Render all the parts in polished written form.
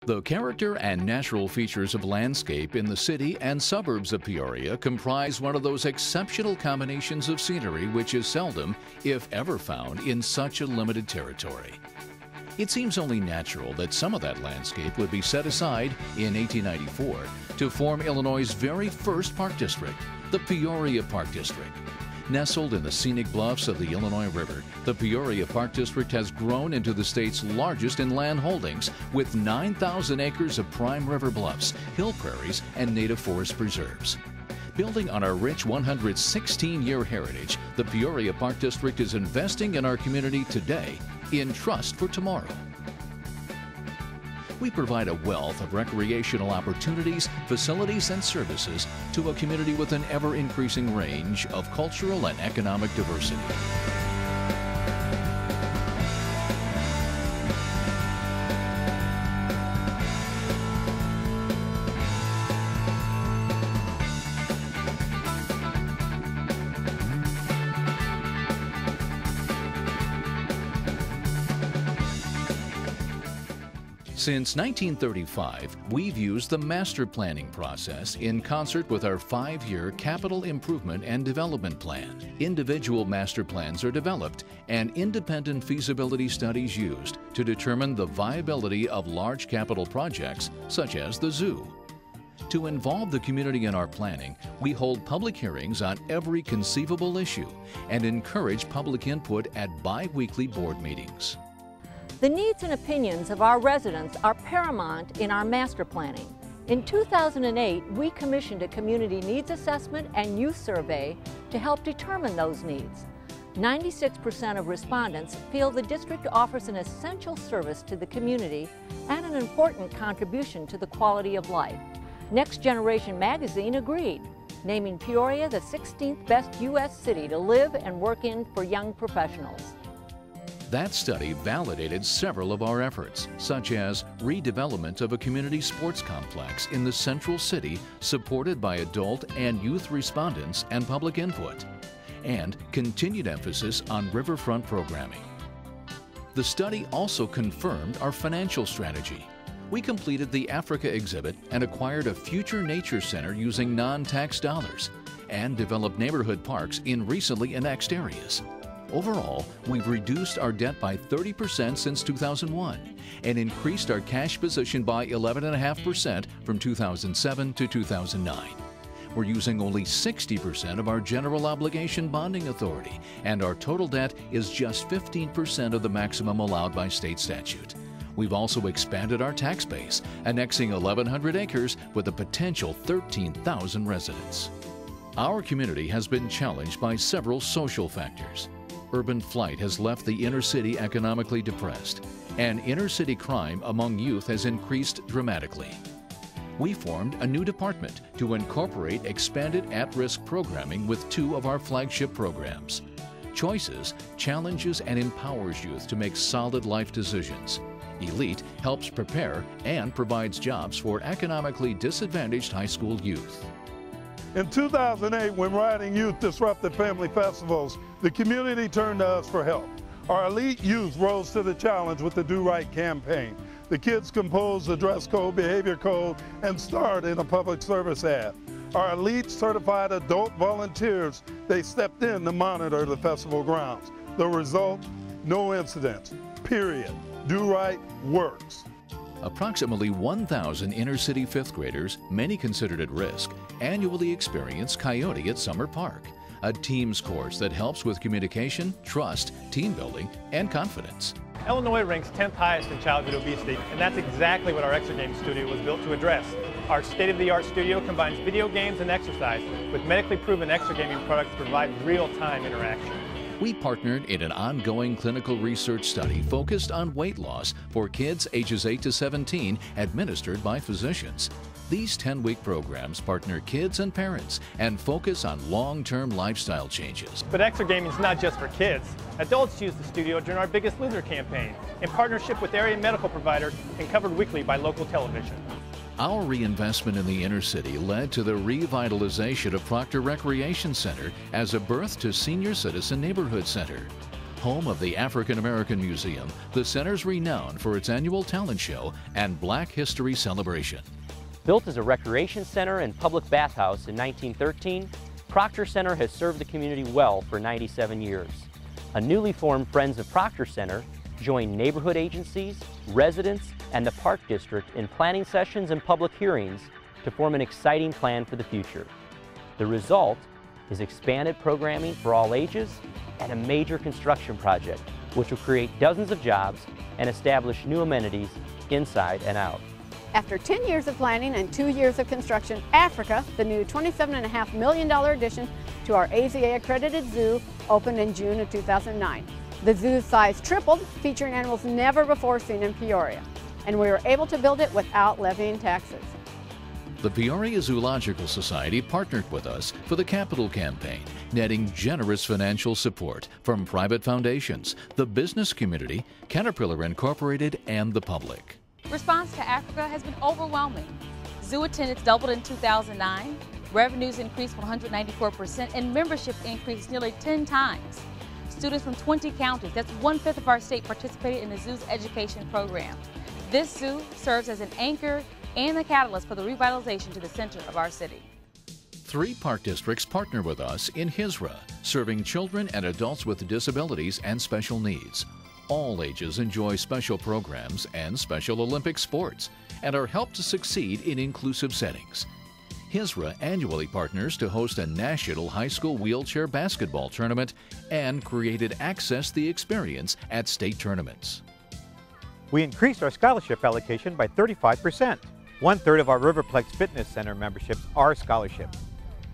The character and natural features of landscape in the city and suburbs of Peoria comprise one of those exceptional combinations of scenery which is seldom, if ever, found in such a limited territory. It seems only natural that some of that landscape would be set aside in 1894 to form Illinois' very first park district, the Peoria Park District. Nestled in the scenic bluffs of the Illinois River, the Peoria Park District has grown into the state's largest in land holdings, with 9,000 acres of prime river bluffs, hill prairies, and native forest preserves. Building on our rich 116-year heritage, the Peoria Park District is investing in our community today in trust for tomorrow. We provide a wealth of recreational opportunities, facilities, and services to a community with an ever-increasing range of cultural and economic diversity. Since 1935, we've used the master planning process in concert with our 5-year Capital Improvement and Development Plan. Individual master plans are developed and independent feasibility studies used to determine the viability of large capital projects such as the zoo. To involve the community in our planning, we hold public hearings on every conceivable issue and encourage public input at bi-weekly board meetings. The needs and opinions of our residents are paramount in our master planning. In 2008, we commissioned a community needs assessment and youth survey to help determine those needs. 96% of respondents feel the district offers an essential service to the community and an important contribution to the quality of life. Next Generation magazine agreed, naming Peoria the 16th best U.S. city to live and work in for young professionals. That study validated several of our efforts, such as redevelopment of a community sports complex in the central city supported by adult and youth respondents and public input, and continued emphasis on riverfront programming. The study also confirmed our financial strategy. We completed the Africa exhibit and acquired a future nature center using non-tax dollars, and developed neighborhood parks in recently annexed areas. Overall, we've reduced our debt by 30% since 2001 and increased our cash position by 11.5% from 2007 to 2009. We're using only 60% of our general obligation bonding authority, and our total debt is just 15% of the maximum allowed by state statute. We've also expanded our tax base, annexing 1,100 acres with a potential 13,000 residents. Our community has been challenged by several social factors. Urban flight has left the inner city economically depressed, and inner city crime among youth has increased dramatically. We formed a new department to incorporate expanded at-risk programming with 2 of our flagship programs. Choices challenges and empowers youth to make solid life decisions. Elite helps prepare and provides jobs for economically disadvantaged high school youth. In 2008, when rioting youth disrupted family festivals, the community turned to us for help. Our elite youth rose to the challenge with the Do Right campaign. The kids composed a dress code, behavior code, and starred in a public service ad. Our elite certified adult volunteers, they stepped in to monitor the festival grounds. The result, no incidents, period. Do Right works. Approximately 1,000 inner-city 5th graders, many considered at risk, annually experience Coyote at Summer Park, a teams course that helps with communication, trust, team building, and confidence. Illinois ranks 10th highest in childhood obesity, and that's exactly what our Exergame studio was built to address. Our state-of-the-art studio combines video games and exercise with medically proven exergaming products to provide real-time interaction. We partnered in an ongoing clinical research study focused on weight loss for kids ages 8 to 17 administered by physicians. These 10-week programs partner kids and parents and focus on long-term lifestyle changes. But exergaming is not just for kids. Adults use the studio during our Biggest Loser campaign in partnership with area medical providers and covered weekly by local television. Our reinvestment in the inner city led to the revitalization of Proctor Recreation Center as a birth to Senior Citizen Neighborhood Center. home of the African American Museum, the center's renowned for its annual talent show and Black History celebration. Built as a recreation center and public bathhouse in 1913, Proctor Center has served the community well for 97 years. A newly formed Friends of Proctor Center join neighborhood agencies, residents, and the Park District in planning sessions and public hearings to form an exciting plan for the future. The result is expanded programming for all ages and a major construction project which will create dozens of jobs and establish new amenities inside and out. After 10 years of planning and 2 years of construction, Africa, the new $27.5 million addition to our AZA-accredited zoo, opened in June of 2009. The zoo's size tripled, featuring animals never before seen in Peoria, and we were able to build it without levying taxes. The Peoria Zoological Society partnered with us for the Capital Campaign, netting generous financial support from private foundations, the business community, Caterpillar Incorporated, and the public. Response to Africa has been overwhelming. Zoo attendance doubled in 2009, revenues increased 194%, and membership increased nearly 10 times. Students from 20 counties, that's 1/5 of our state, participated in the zoo's education program. This zoo serves as an anchor and the catalyst for the revitalization to the center of our city. 3 park districts partner with us in HISRA, serving children and adults with disabilities and special needs. All ages enjoy special programs and Special Olympic sports and are helped to succeed in inclusive settings. HISRA annually partners to host a national high school wheelchair basketball tournament and created Access the Experience at state tournaments. We increased our scholarship allocation by 35%. 1/3 of our Riverplex Fitness Center memberships are scholarships.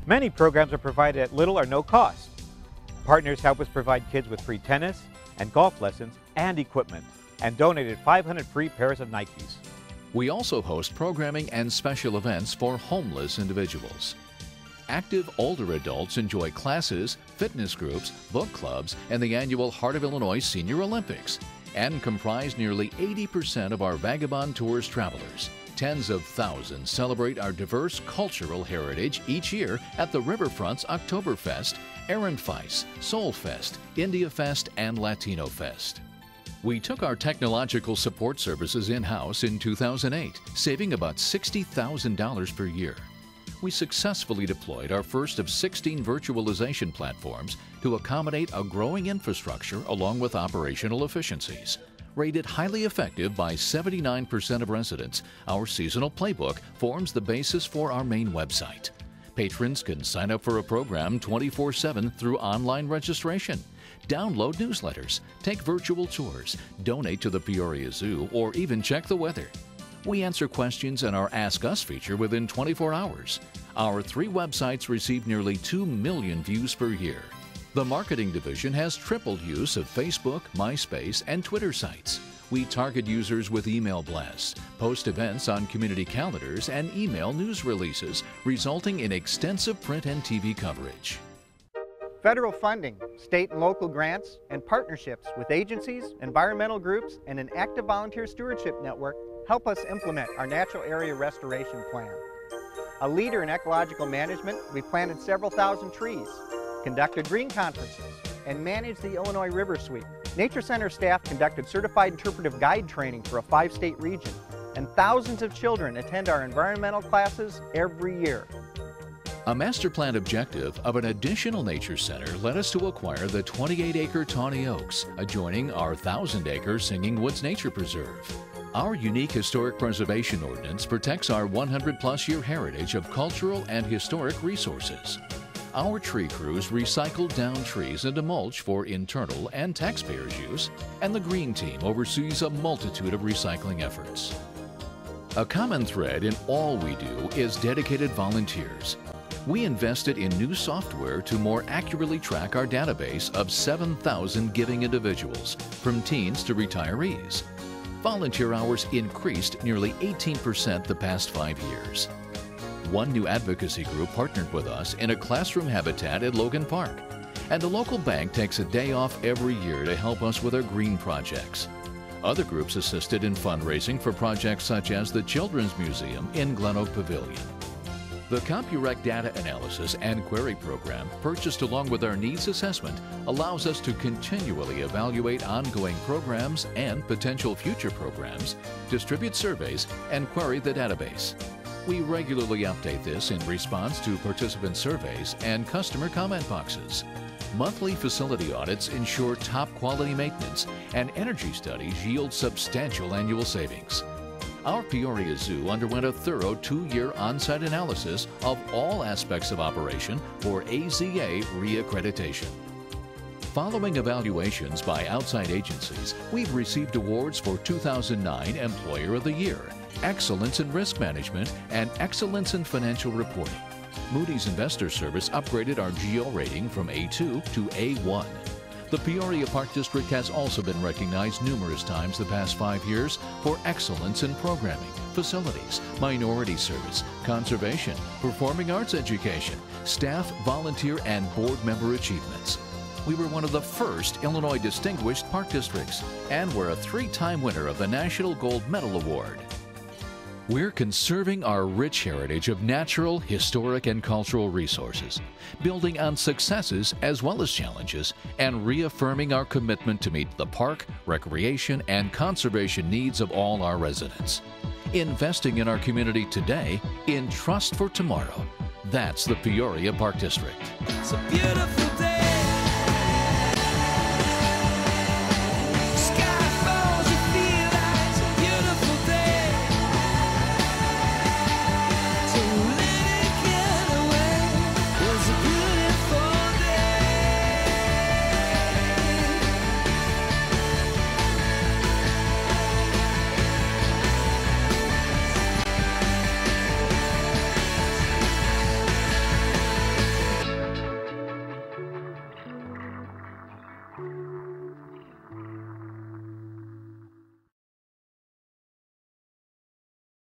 Many programs are provided at little or no cost. Partners help us provide kids with free tennis and golf lessons and equipment, and donated 500 free pairs of Nikes. We also host programming and special events for homeless individuals. Active older adults enjoy classes, fitness groups, book clubs, and the annual Heart of Illinois Senior Olympics, and comprise nearly 80% of our Vagabond Tours travelers. Tens of thousands celebrate our diverse cultural heritage each year at the Riverfront's Oktoberfest, Ehrenfest, Soul Fest, India Fest, and Latino Fest. We took our technological support services in-house in 2008, saving about $60,000 per year. We successfully deployed our first of 16 virtualization platforms to accommodate a growing infrastructure along with operational efficiencies. Rated highly effective by 79% of residents, our seasonal playbook forms the basis for our main website. Patrons can sign up for a program 24/7 through online registration, download newsletters, take virtual tours, donate to the Peoria Zoo, or even check the weather. We answer questions in our Ask Us feature within 24 hours. Our 3 websites receive nearly 2 million views per year. The marketing division has tripled use of Facebook, MySpace, and Twitter sites. We target users with email blasts, post events on community calendars, and email news releases, resulting in extensive print and TV coverage. Federal funding, state and local grants, and partnerships with agencies, environmental groups, and an active volunteer stewardship network help us implement our natural area restoration plan. A leader in ecological management, we planted several thousand trees, conducted green conferences, and managed the Illinois River Sweep. Nature Center staff conducted certified interpretive guide training for a 5-state region, and thousands of children attend our environmental classes every year. A master plan objective of an additional nature center led us to acquire the 28-acre Tawny Oaks, adjoining our 1,000-acre Singing Woods Nature Preserve. Our unique historic preservation ordinance protects our 100-plus year heritage of cultural and historic resources. Our tree crews recycle down trees into mulch for internal and taxpayers' use, and the Green Team oversees a multitude of recycling efforts. A common thread in all we do is dedicated volunteers. We invested in new software to more accurately track our database of 7,000 giving individuals, from teens to retirees. Volunteer hours increased nearly 18% the past 5 years. One new advocacy group partnered with us in a classroom habitat at Logan Park, and a local bank takes a day off every year to help us with our green projects. Other groups assisted in fundraising for projects such as the Children's Museum in Glen Oak Pavilion. The CompuRec data analysis and query program, purchased along with our needs assessment, allows us to continually evaluate ongoing programs and potential future programs, distribute surveys, and query the database. We regularly update this in response to participant surveys and customer comment boxes. Monthly facility audits ensure top quality maintenance, and energy studies yield substantial annual savings. Our Peoria Zoo underwent a thorough 2-year on-site analysis of all aspects of operation for AZA reaccreditation. Following evaluations by outside agencies, we've received awards for 2009 Employer of the Year, Excellence in Risk Management, and Excellence in Financial Reporting. Moody's Investor Service upgraded our GEO rating from A2 to A1. The Peoria Park District has also been recognized numerous times the past 5 years for excellence in programming, facilities, minority service, conservation, performing arts education, staff, volunteer, and board member achievements. We were one of the first Illinois Distinguished Park Districts, and we're a 3-time winner of the National Gold Medal Award. We're conserving our rich heritage of natural, historic, and cultural resources, building on successes as well as challenges, and reaffirming our commitment to meet the park, recreation, and conservation needs of all our residents. Investing in our community today in trust for tomorrow. That's the Peoria Park District. It's a beautiful day.